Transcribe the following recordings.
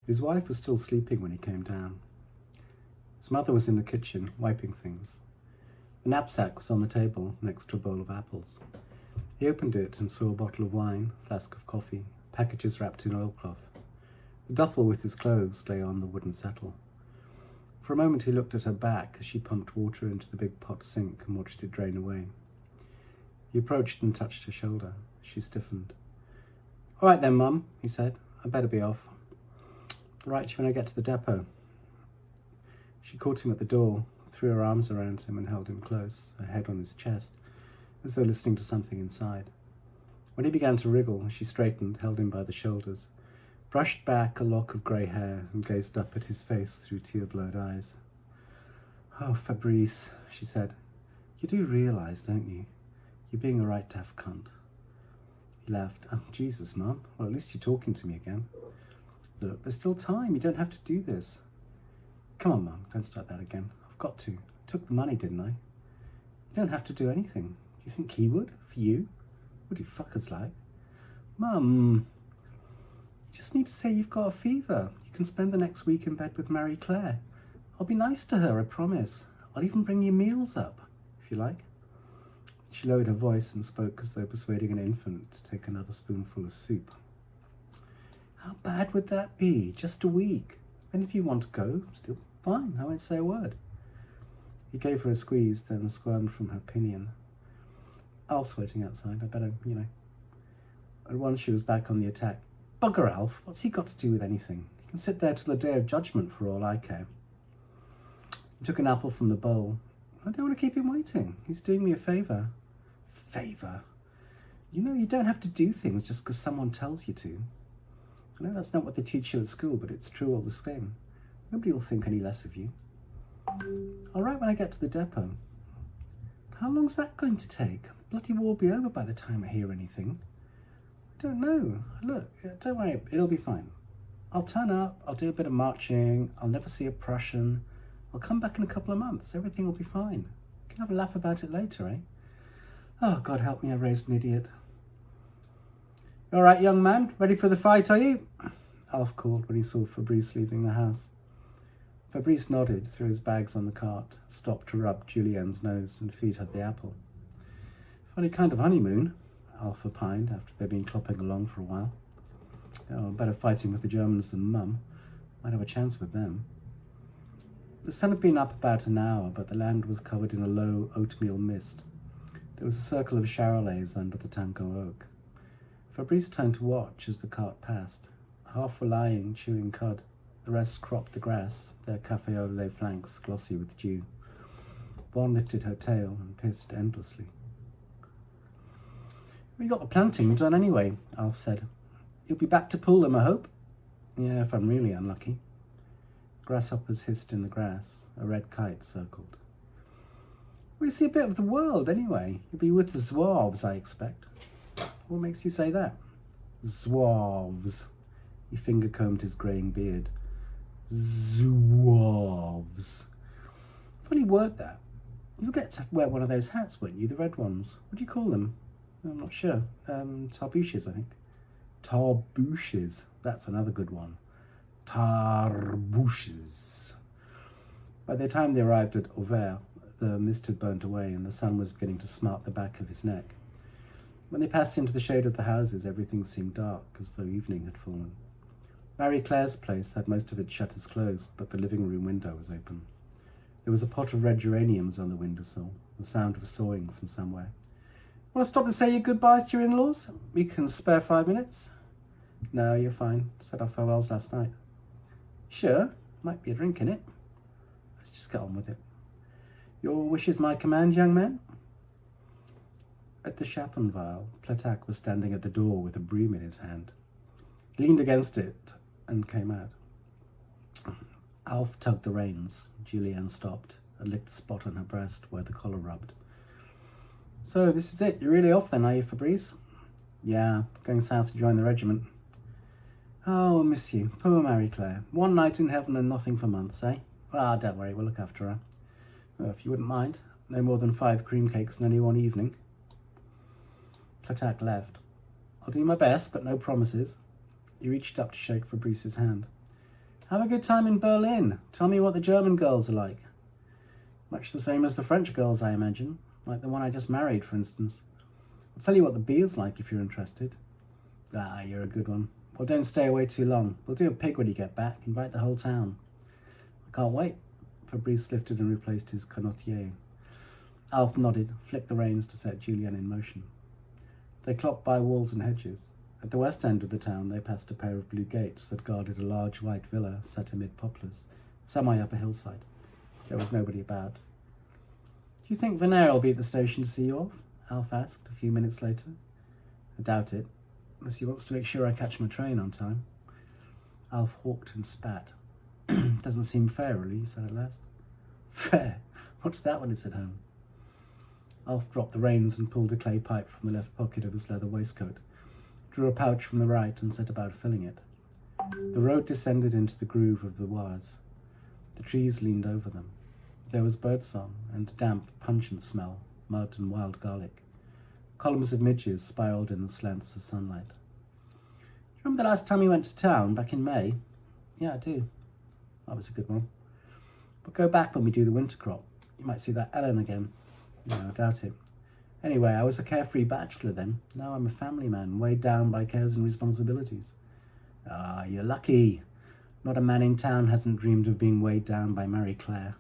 His wife was still sleeping when he came down. His mother was in the kitchen, wiping things. The knapsack was on the table, next to a bowl of apples. He opened it and saw a bottle of wine, a flask of coffee, packages wrapped in oilcloth. The duffel with his clothes lay on the wooden settle. For a moment he looked at her back as she pumped water into the big pot sink and watched it drain away. He approached and touched her shoulder. She stiffened. "All right then, Mum," he said. "I better be off. I'll write to you when I get to the depot." She caught him at the door, threw her arms around him and held him close, her head on his chest, as though listening to something inside. When he began to wriggle, she straightened, held him by the shoulders, brushed back a lock of grey hair and gazed up at his face through tear-blurred eyes. "Oh, Fabrice," she said, "you do realise, don't you? You're being a right daft cunt." He laughed. "Oh, Jesus, Mum. Well, at least you're talking to me again. Look, there's still time. You don't have to do this." "Come on, Mum, don't start that again. I've got to. I took the money, didn't I? You don't have to do anything. Do you think he would? For you? What do you fuckers like?" "Mum, you just need to say you've got a fever. You can spend the next week in bed with Marie Claire. I'll be nice to her, I promise. I'll even bring you meals up, if you like." She lowered her voice and spoke as though persuading an infant to take another spoonful of soup. "How bad would that be? Just a week. And if you want to go, still fine. I won't say a word." He gave her a squeeze, then squirmed from her pinion. "Alf's waiting outside. I better, At once she was back on the attack. "Bugger Alf. What's he got to do with anything? He can sit there till the day of judgment for all I care." He took an apple from the bowl. "I don't want to keep him waiting. He's doing me a favour." "Favour? You don't have to do things just because someone tells you to. I know that's not what they teach you at school, but it's true all the same. Nobody will think any less of you." "I'll write when I get to the depot." "How long's that going to take? The bloody war will be over by the time I hear anything." "I don't know. Look, don't worry, it'll be fine. I'll turn up, I'll do a bit of marching, I'll never see a Prussian. I'll come back in a couple of months, everything will be fine. We can have a laugh about it later, eh? Oh, God help me, I raised an idiot." "All right, young man, ready for the fight, are you?" Alf called when he saw Fabrice leaving the house. Fabrice nodded, threw his bags on the cart, stopped to rub Julienne's nose and feed her the apple. "Funny kind of honeymoon," Alf opined after they'd been clopping along for a while. "Oh, better fighting with the Germans than Mum. Might have a chance with them." The sun had been up about an hour, but the land was covered in a low oatmeal mist. There was a circle of charolais under the Tango oak. Fabrice turned to watch as the cart passed. Half were lying, chewing cud. The rest cropped the grass, their café au lait flanks glossy with dew. One lifted her tail and pissed endlessly. "We got the planting done anyway," Alf said. "You'll be back to pull them, I hope." "Yeah, if I'm really unlucky." Grasshoppers hissed in the grass. A red kite circled. "We see a bit of the world anyway. You'll be with the Zouaves, I expect." "What makes you say that?" "Zouaves." He finger-combed his greying beard. "Zouaves. Funny word, that. You'll get to wear one of those hats, won't you? The red ones. What do you call them?" "I'm not sure. Tarbooshes, I think." "Tarbooshes. That's another good one. Tarbooshes." By the time they arrived at Auvers, the mist had burnt away and the sun was beginning to smart the back of his neck. When they passed into the shade of the houses, everything seemed dark, as though evening had fallen. Marie Claire's place had most of its shutters closed, but the living room window was open. There was a pot of red geraniums on the windowsill, the sound of sawing from somewhere. "Want to stop and say your goodbyes to your in-laws? You can spare 5 minutes?" "No, you're fine. Said our farewells last night." "Sure? Might be a drink in it. Let's just get on with it. Your wish is my command, young man." At the Chaponval, Platak was standing at the door with a broom in his hand. He leaned against it and came out. Alf tugged the reins. Julienne stopped and licked the spot on her breast where the collar rubbed. "So this is it. You're really off then, are you, Fabrice?" "Yeah, going south to join the regiment." "Oh, I miss you. Poor Marie Claire. One night in heaven and nothing for months, eh? Ah, don't worry, we'll look after her. Well, if you wouldn't mind. No more than 5 cream cakes in any one evening." Platak left. "I'll do my best, but no promises." He reached up to shake Fabrice's hand. Have a good time in Berlin. Tell me what the German girls are like. Much the same as the French girls, I imagine. Like the one I just married, for instance. I'll tell you what the beer's like if you're interested. Ah, you're a good one. Well, don't stay away too long. We'll do a pig when you get back. Invite the whole town. I can't wait. Fabrice lifted and replaced his canotier. Alf nodded, flicked the reins to set Julien in motion. They clopped by walls and hedges. At the west end of the town, they passed a pair of blue gates that guarded a large white villa set amid poplars, some way up a hillside. There was nobody about. Do you think Venere will be at the station to see you off? Alf asked a few minutes later. I doubt it, unless he wants to make sure I catch my train on time. Alf hawked and spat. Doesn't seem fair, really, he said at last. Fair? What's that when it's at home? Alf dropped the reins and pulled a clay pipe from the left pocket of his leather waistcoat, drew a pouch from the right and set about filling it. The road descended into the groove of the Oise. The trees leaned over them. There was birdsong and a damp, pungent smell, mud and wild garlic. Columns of midges spiraled in the slants of sunlight. Remember the last time we went to town, back in May? Yeah, I do. That was a good one. But go back when we do the winter crop. You might see that Ellen again. No, I doubt it. Anyway, I was a carefree bachelor then. Now I'm a family man, weighed down by cares and responsibilities. Ah, you're lucky. Not a man in town hasn't dreamed of being weighed down by Marie Claire.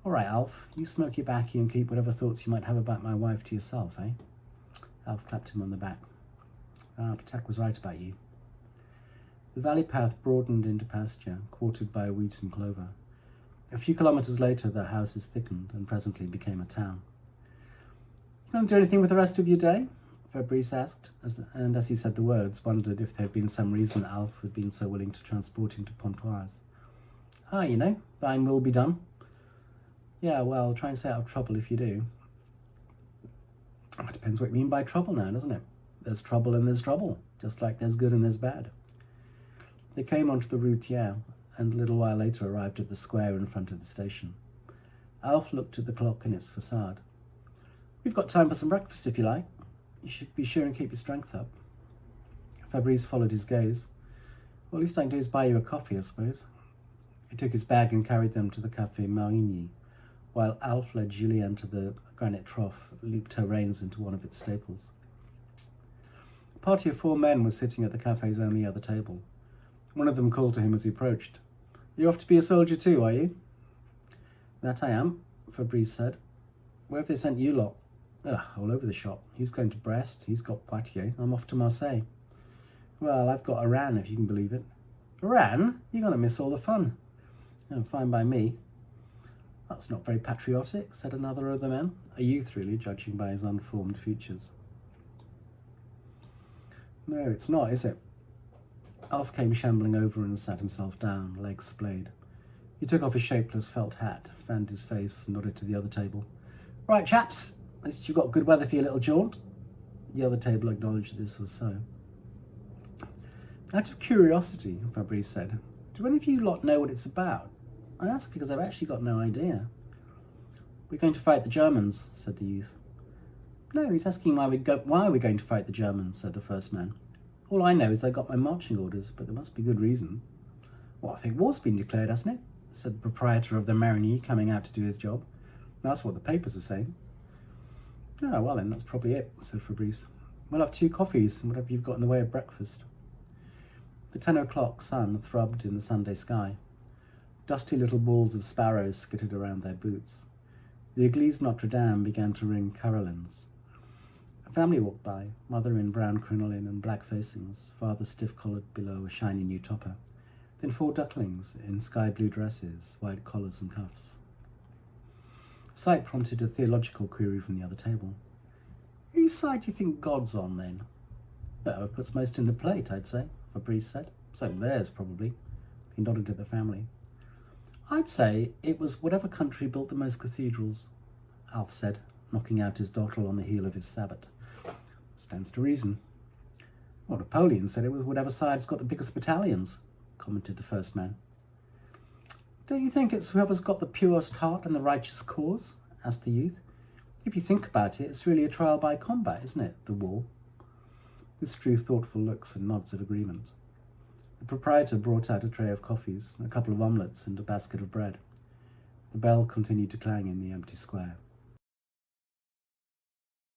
All right, Alf, you smoke your baccy and keep whatever thoughts you might have about my wife to yourself, eh? Alf clapped him on the back. Ah, Patak was right about you. The valley path broadened into pasture, quartered by wheat and clover. A few kilometres later, the houses thickened and presently became a town. You going to do anything with the rest of your day? Fabrice asked, and as he said the words, wondered if there had been some reason Alf had been so willing to transport him to Pontoise. Ah, you know, thine will be done. Yeah, well, try and stay out of trouble if you do. Oh, it depends what you mean by trouble now, doesn't it? There's trouble and there's trouble, just like there's good and there's bad. They came onto the Rue Thiers, and a little while later arrived at the square in front of the station. Alf looked at the clock in its facade. We've got time for some breakfast if you like. You should be sure and keep your strength up. Fabrice followed his gaze. Well, at least I can do is buy you a coffee, I suppose. He took his bag and carried them to the Café Marigny, while Alf led Julien to the granite trough, looped her reins into one of its staples. A party of 4 men was sitting at the cafe's only other table. One of them called to him as he approached. You're off to be a soldier too, are you? That I am, Fabrice said. Where have they sent you lot? All over the shop. He's going to Brest, he's got Poitiers, I'm off to Marseille. Well, I've got Oran, if you can believe it. Oran? You're going to miss all the fun. Oh, fine by me. That's not very patriotic, said another of the men, a youth really, judging by his unformed features. No, it's not, is it? Alf came shambling over and sat himself down, legs splayed. He took off his shapeless felt hat, fanned his face, and nodded to the other table. Right, chaps, at least you've got good weather for your little jaunt. The other table acknowledged that this was so. Out of curiosity, Fabrice said, do any of you lot know what it's about? I ask because I've actually got no idea. We're going to fight the Germans, said the youth. No, he's asking why are we going to fight the Germans, said the first man. All I know is I got my marching orders, but there must be good reason. Well, I think war's been declared, hasn't it? Said the proprietor of the Marigny, coming out to do his job. That's what the papers are saying. Oh, well then, that's probably it, said Fabrice. We'll have 2 coffees and whatever you've got in the way of breakfast. The 10 o'clock sun throbbed in the Sunday sky. Dusty little balls of sparrows skittered around their boots. The Église Notre Dame began to ring carillons. A family walked by, mother in brown crinoline and black facings, father stiff-collared below a shiny new topper, then 4 ducklings in sky-blue dresses, white collars and cuffs. The sight prompted a theological query from the other table. Whose side do you think God's on, then? Well, it puts most in the plate, I'd say, Fabrice said. So theirs, probably. He nodded at the family. I'd say it was whatever country built the most cathedrals, Alf said, knocking out his dottle on the heel of his sabot. Stands to reason. Well, Napoleon said it was whatever side's got the biggest battalions, commented the first man. Don't you think it's whoever's got the purest heart and the righteous cause? Asked the youth. If you think about it, it's really a trial by combat, isn't it, the war? This drew thoughtful looks and nods of agreement. The proprietor brought out a tray of coffees, a couple of omelettes, and a basket of bread. The bell continued to clang in the empty square.